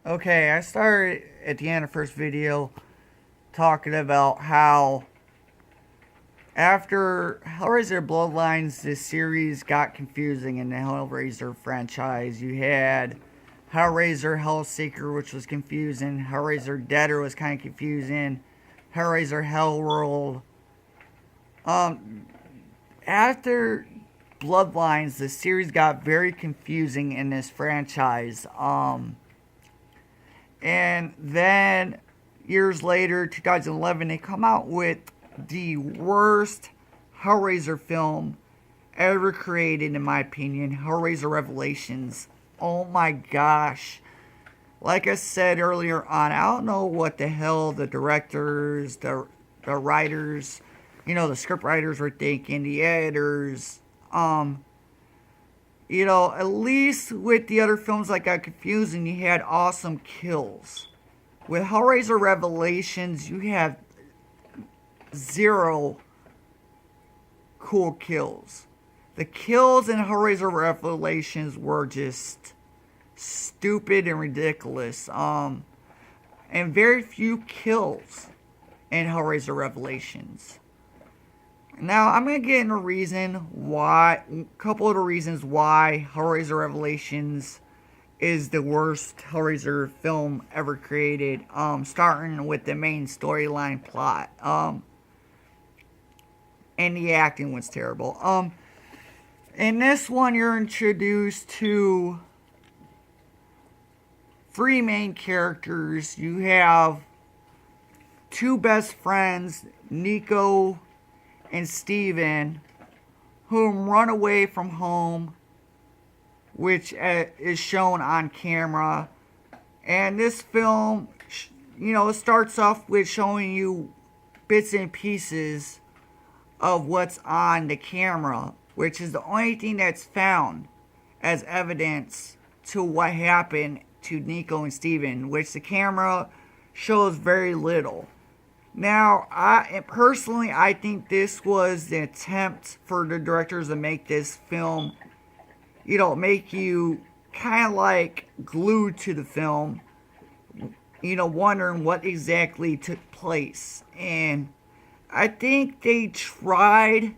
Okay, I started at the end of the first video talking about how after Hellraiser Bloodlines, this series got confusing in the Hellraiser franchise. You had Hellraiser Hellseeker, which was confusing. Hellraiser Deader was kind of confusing. Hellraiser Hellworld. Um, After Bloodlines, the series got very confusing in this franchise. And then years later, 2011, they come out with the worst Hellraiser film ever created, in my opinion, Hellraiser Revelations. Oh my gosh. Like I said earlier on, I don't know what the hell the directors, the writers, the script writers were thinking, the editors. At least with the other films that got confusing, you had awesome kills. With Hellraiser Revelations, you have zero cool kills. The kills in Hellraiser Revelations were just stupid and ridiculous. And very few kills in Hellraiser Revelations. Now, I'm going to get into a couple of the reasons why Hellraiser Revelations is the worst Hellraiser film ever created, starting with the main storyline plot. And the acting was terrible. In this one, you're introduced to three main characters. You have two best friends, Nico and Steven, whom run away from home, which is shown on camera. And this film, it starts off with showing you bits and pieces of what's on the camera, which is the only thing that's found as evidence to what happened to Nico and Steven, which the camera shows very little. Now, I think this was the attempt for the directors to make this film, make you kind of like glued to the film, wondering what exactly took place. And I think they tried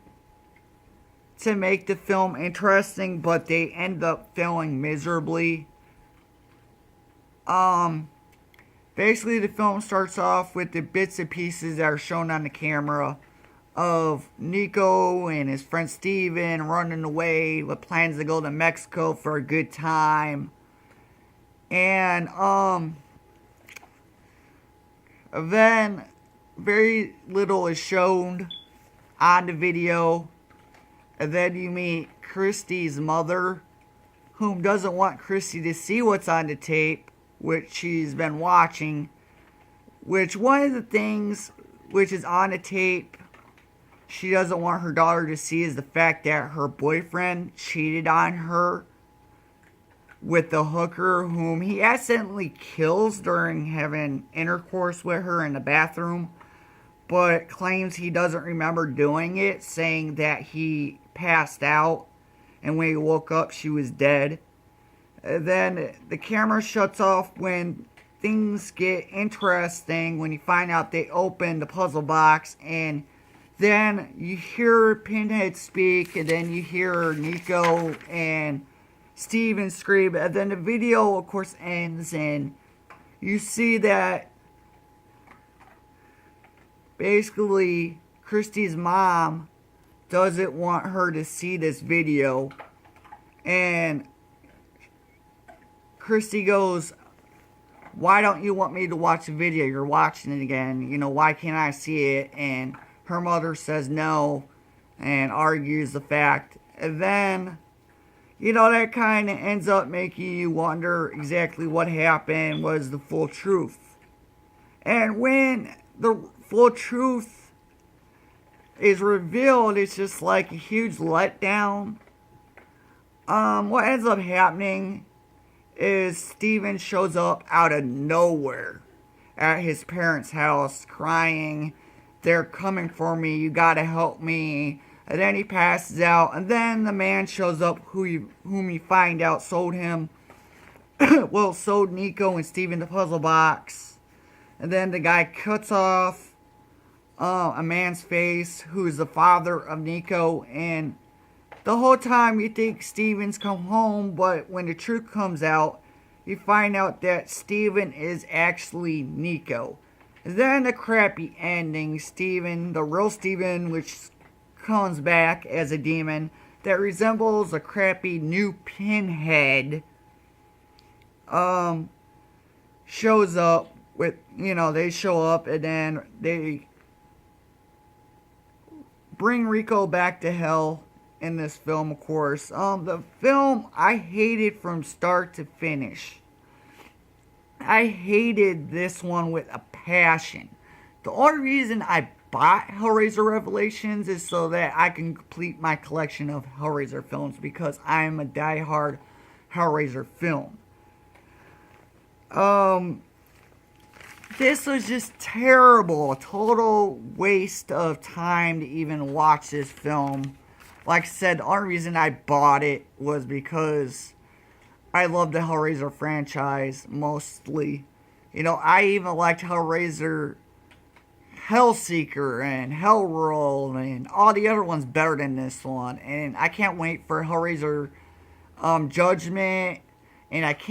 to make the film interesting, but they end up failing miserably. Basically, the film starts off with the bits and pieces that are shown on the camera of Nico and his friend Steven running away with plans to go to Mexico for a good time. And then very little is shown on the video. And then you meet Christy's mother, whom doesn't want Christy to see what's on the tape, which she's been watching. Which one of the things which is on the tape she doesn't want her daughter to see is the fact that her boyfriend cheated on her with the hooker whom he accidentally kills during having intercourse with her in the bathroom, but claims he doesn't remember doing it, saying that he passed out and when he woke up she was dead. Then the camera shuts off when things get interesting, when you find out they open the puzzle box, and then you hear Pinhead speak, and then you hear Nico and Steven scream, and then the video of course ends, and you see that basically Christy's mom doesn't want her to see this video, and Christy goes, "Why don't you want me to watch the video? You're watching it again. Why can't I see it?" And her mother says no and argues the fact. And then, that kind of ends up making you wonder exactly what happened, was the full truth. And when the full truth is revealed, it's just like a huge letdown. What ends up happening is Steven shows up out of nowhere at his parents' house crying, "They're coming for me, you gotta help me." And then he passes out, and then the man shows up whom you find out sold him well, sold Nico and Steven the puzzle box. And then the guy cuts off a man's face who is the father of Nico. And the whole time you think Steven's come home, but when the truth comes out, you find out that Steven is actually Nico. And then the crappy ending, Steven, the real Steven, which comes back as a demon that resembles a crappy new Pinhead, shows up with, they show up and then they bring Rico back to hell in this film, of course. The film, I hated from start to finish. I hated this one with a passion. The only reason I bought Hellraiser Revelations is so that I can complete my collection of Hellraiser films because I am a diehard Hellraiser film. This was just terrible. A total waste of time to even watch this film. Like I said, the only reason I bought it was because I love the Hellraiser franchise mostly. I even liked Hellraiser Hellseeker and Hellroll and all the other ones better than this one. And I can't wait for Hellraiser Judgment. And I can't